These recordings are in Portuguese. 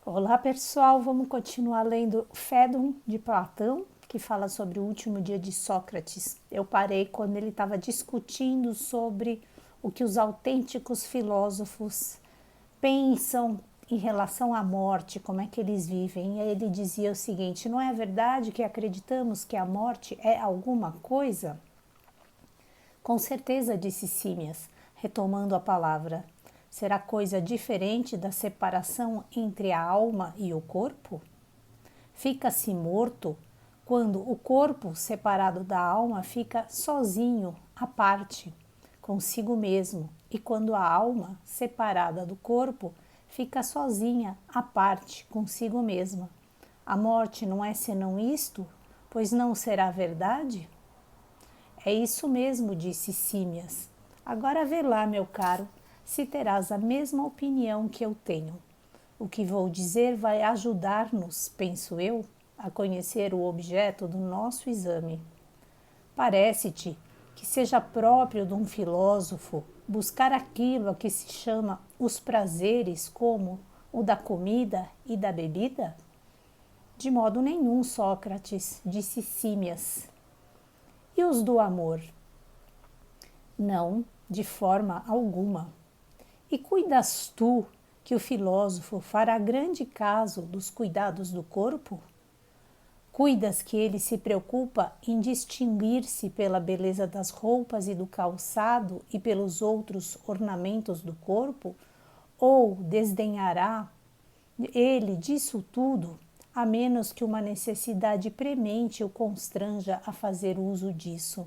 Olá pessoal, vamos continuar lendo Fédon de Platão, que fala sobre o último dia de Sócrates. Eu parei quando ele estava discutindo sobre o que os autênticos filósofos pensam em relação à morte, como é que eles vivem. E aí ele dizia o seguinte: não é verdade que acreditamos que a morte é alguma coisa? Com certeza, disse Símias, retomando a palavra. Será coisa diferente da separação entre a alma e o corpo? Fica-se morto quando o corpo, separado da alma, fica sozinho, à parte, consigo mesmo, e quando a alma, separada do corpo, fica sozinha, à parte, consigo mesma. A morte não é senão isto, pois não será verdade? É isso mesmo, disse Símias. Agora vê lá, meu caro, se terás a mesma opinião que eu tenho. O que vou dizer vai ajudar-nos, penso eu, a conhecer o objeto do nosso exame. Parece-te que seja próprio de um filósofo buscar aquilo a que se chama os prazeres, como o da comida e da bebida? De modo nenhum, Sócrates, disse Símias. E os do amor? Não, de forma alguma. E cuidas tu que o filósofo fará grande caso dos cuidados do corpo? Cuidas que ele se preocupa em distinguir-se pela beleza das roupas e do calçado e pelos outros ornamentos do corpo? Ou desdenhará ele disso tudo, a menos que uma necessidade premente o constranja a fazer uso disso?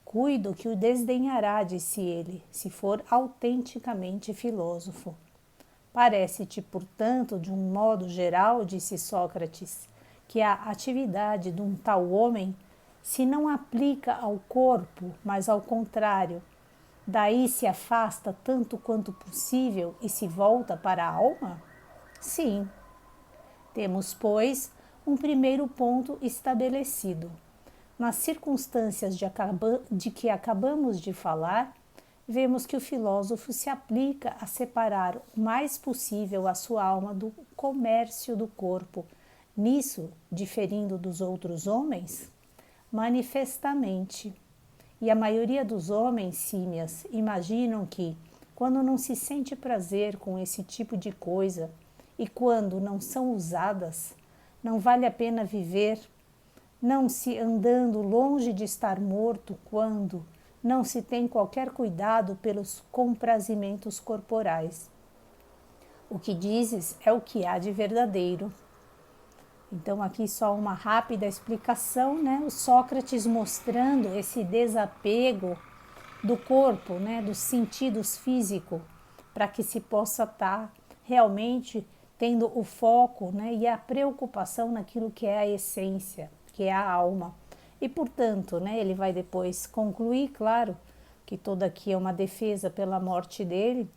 Cuido que o desdenhará, disse ele, se for autenticamente filósofo. Parece-te, portanto, de um modo geral, disse Sócrates, que a atividade de um tal homem se não aplica ao corpo, mas ao contrário, daí se afasta tanto quanto possível e se volta para a alma? Sim. Temos, pois, um primeiro ponto estabelecido. Nas circunstâncias de que acabamos de falar, vemos que o filósofo se aplica a separar o mais possível a sua alma do comércio do corpo, nisso diferindo dos outros homens? Manifestamente. E a maioria dos homens, Símias, imaginam que, quando não se sente prazer com esse tipo de coisa e quando não são usadas, não vale a pena viver, não se andando longe de estar morto quando não se tem qualquer cuidado pelos comprazimentos corporais. O que dizes é o que há de verdadeiro. Então aqui só uma rápida explicação, né? O Sócrates mostrando esse desapego do corpo, né? Dos sentidos físicos, para que se possa estar realmente tendo o foco, né? E a preocupação naquilo que é a essência, que é a alma. E, portanto, né, ele vai depois concluir, claro, que toda aqui é uma defesa pela morte dele,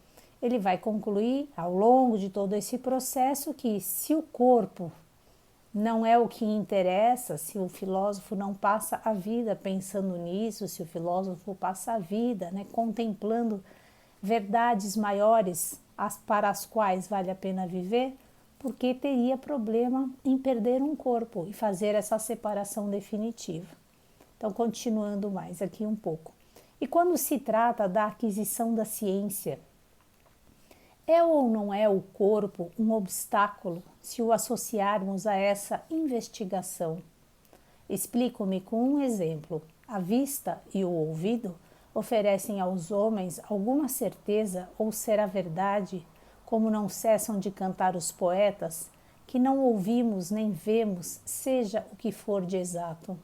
ele vai concluir, ao longo de todo esse processo, que se o corpo não é o que interessa, se o filósofo não passa a vida pensando nisso, se o filósofo passa a vida, né, contemplando verdades maiores para as quais vale a pena viver, porque teria problema em perder um corpo e fazer essa separação definitiva. Então, continuando mais aqui um pouco. E quando se trata da aquisição da ciência, é ou não é o corpo um obstáculo se o associarmos a essa investigação? Explico-me com um exemplo. A vista e o ouvido oferecem aos homens alguma certeza ou será verdade, como não cessam de cantar os poetas, que não ouvimos nem vemos, seja o que for de exato.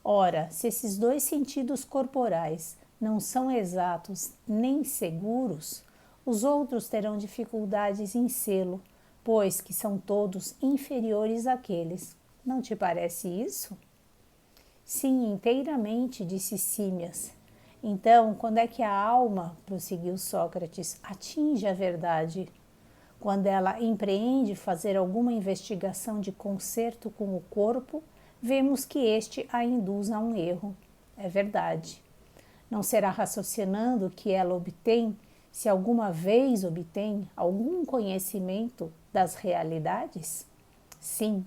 Ora, se esses dois sentidos corporais não são exatos nem seguros, os outros terão dificuldades em sê-lo, pois que são todos inferiores àqueles. Não te parece isso? Sim, inteiramente, disse Símias. Então, quando é que a alma, prosseguiu Sócrates, atinge a verdade? Quando ela empreende fazer alguma investigação de concerto com o corpo, vemos que este a induz a um erro. É verdade. Não será raciocinando que ela obtém, se alguma vez obtém algum conhecimento das realidades? Sim,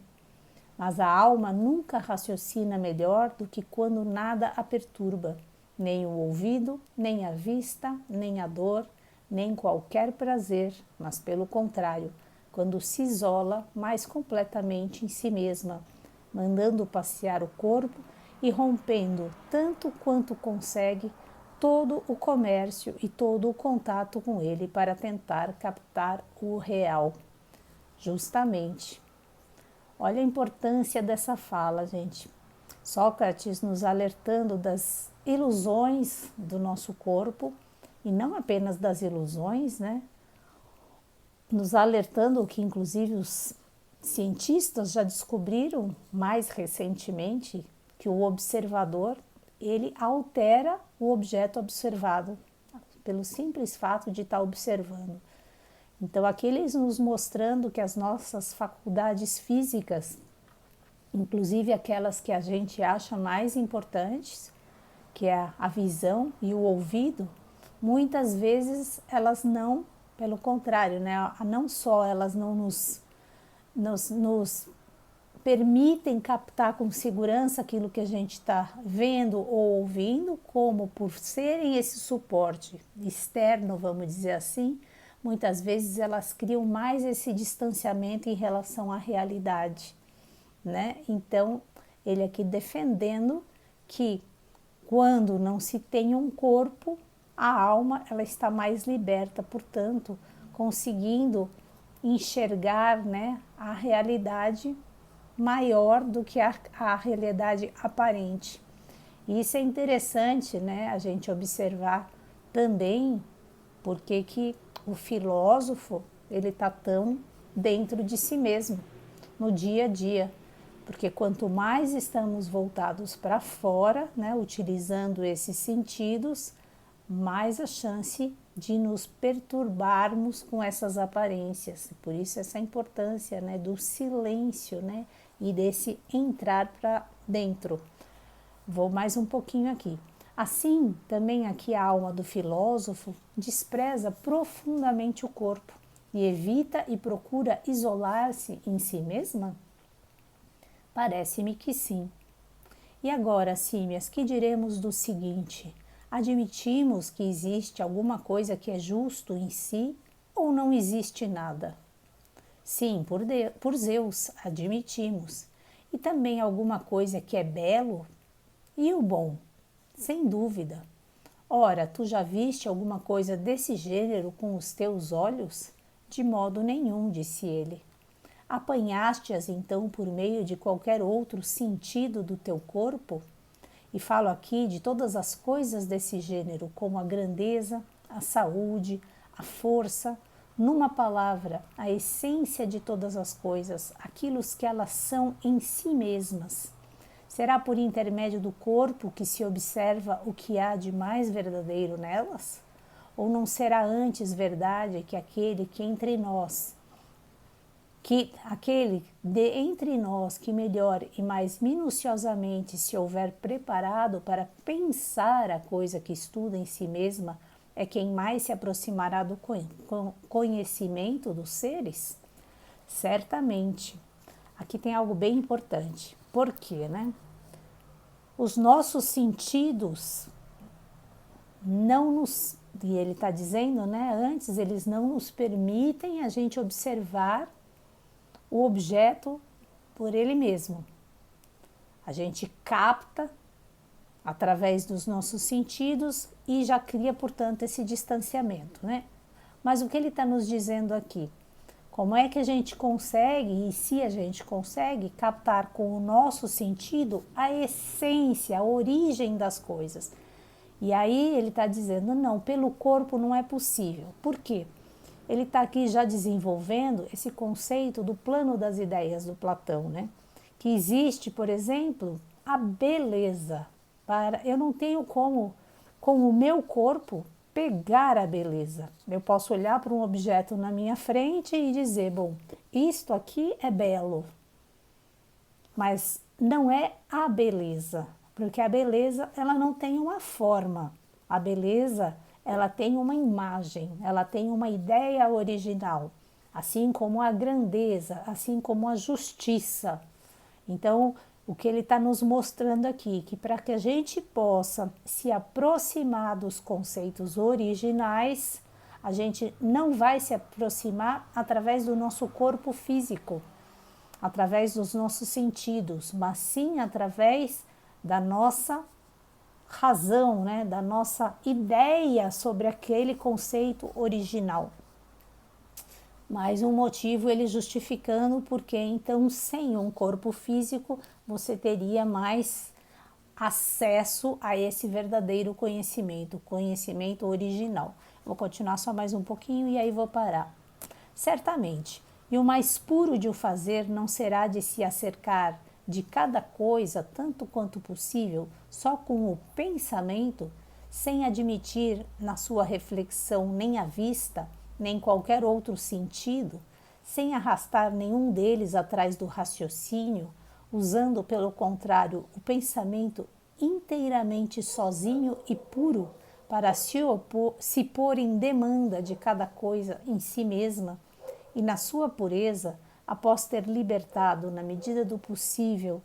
mas a alma nunca raciocina melhor do que quando nada a perturba, nem o ouvido, nem a vista, nem a dor, nem qualquer prazer, mas pelo contrário, quando se isola mais completamente em si mesma, mandando passear o corpo e rompendo, tanto quanto consegue, todo o comércio e todo o contato com ele para tentar captar o real. Justamente. Olha a importância dessa fala, gente. Sócrates nos alertando das ilusões do nosso corpo, e não apenas das ilusões, né? Nos alertando que, inclusive, os cientistas já descobriram mais recentemente que o observador, ele altera o objeto observado, pelo simples fato de estar observando. Então, aqui eles nos mostrando que as nossas faculdades físicas, inclusive aquelas que a gente acha mais importantes, que é a visão e o ouvido, muitas vezes elas não, pelo contrário, né? Não só elas não nos permitem captar com segurança aquilo que a gente está vendo ou ouvindo, como por serem esse suporte externo, vamos dizer assim, muitas vezes elas criam mais esse distanciamento em relação à realidade, né? Então, ele aqui defendendo que quando não se tem um corpo, a alma ela está mais liberta, portanto, conseguindo enxergar, né, a realidade maior do que a realidade aparente. E isso é interessante, né, a gente observar também porque que o filósofo ele está tão dentro de si mesmo, no dia a dia. Porque quanto mais estamos voltados para fora, né, utilizando esses sentidos, mais a chance de nos perturbarmos com essas aparências. Por isso essa importância, né, do silêncio, né, e desse entrar para dentro. Vou mais um pouquinho aqui. Assim, também aqui a alma do filósofo despreza profundamente o corpo e evita e procura isolar-se em si mesma? Parece-me que sim. E agora, Símias, que diremos do seguinte? Admitimos que existe alguma coisa que é justo em si ou não existe nada? Sim, por Zeus, admitimos. E também alguma coisa que é belo? E o bom? Sem dúvida. Ora, tu já viste alguma coisa desse gênero com os teus olhos? De modo nenhum, disse ele. Apanhaste-as então por meio de qualquer outro sentido do teu corpo? E falo aqui de todas as coisas desse gênero, como a grandeza, a saúde, a força, numa palavra, a essência de todas as coisas, aquilo que elas são em si mesmas. Será por intermédio do corpo que se observa o que há de mais verdadeiro nelas? Ou não será antes verdade que aquele que entre nós, que melhor e mais minuciosamente se houver preparado para pensar a coisa que estuda em si mesma, é quem mais se aproximará do conhecimento dos seres? Certamente. Aqui tem algo bem importante. Por quê, né? Os nossos sentidos não nos, e ele está dizendo, né, antes, eles não nos permitem a gente observar o objeto por ele mesmo. A gente capta através dos nossos sentidos e já cria, portanto, esse distanciamento, né? Mas o que ele está nos dizendo aqui? Como é que a gente consegue, e se a gente consegue, captar com o nosso sentido a essência, a origem das coisas? E aí ele está dizendo, não, pelo corpo não é possível. Por quê? Ele está aqui já desenvolvendo esse conceito do plano das ideias do Platão, né? Que existe, por exemplo, a beleza. Eu não tenho como, com o meu corpo, pegar a beleza. Eu posso olhar para um objeto na minha frente e dizer, bom, isto aqui é belo, mas não é a beleza, porque a beleza ela não tem uma forma. A beleza ela tem uma imagem, ela tem uma ideia original, assim como a grandeza, assim como a justiça. Então, o que ele está nos mostrando aqui, que para que a gente possa se aproximar dos conceitos originais, a gente não vai se aproximar através do nosso corpo físico, através dos nossos sentidos, mas sim através da nossa razão, né, da nossa ideia sobre aquele conceito original. Mais um motivo ele justificando porque então sem um corpo físico você teria mais acesso a esse verdadeiro conhecimento, conhecimento original. Vou continuar só mais um pouquinho e aí vou parar. Certamente, e o mais puro de o fazer não será de se acercar de cada coisa tanto quanto possível só com o pensamento, sem admitir na sua reflexão nem a vista, nem qualquer outro sentido, sem arrastar nenhum deles atrás do raciocínio, usando, pelo contrário, o pensamento inteiramente sozinho e puro para se pôr em demanda de cada coisa em si mesma e na sua pureza, após ter libertado, na medida do possível,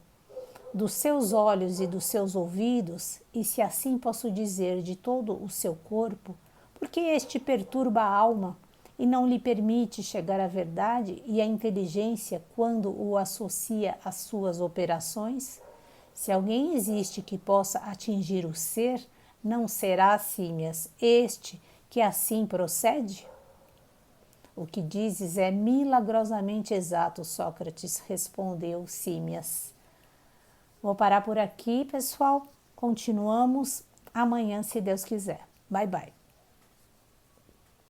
dos seus olhos e dos seus ouvidos, e se assim posso dizer, de todo o seu corpo, porque este perturba a alma e não lhe permite chegar à verdade e à inteligência quando o associa às suas operações? Se alguém existe que possa atingir o ser, não será, Símias, este que assim procede? O que dizes é milagrosamente exato, Sócrates, respondeu Símias. Vou parar por aqui, pessoal. Continuamos amanhã, se Deus quiser. Bye, bye.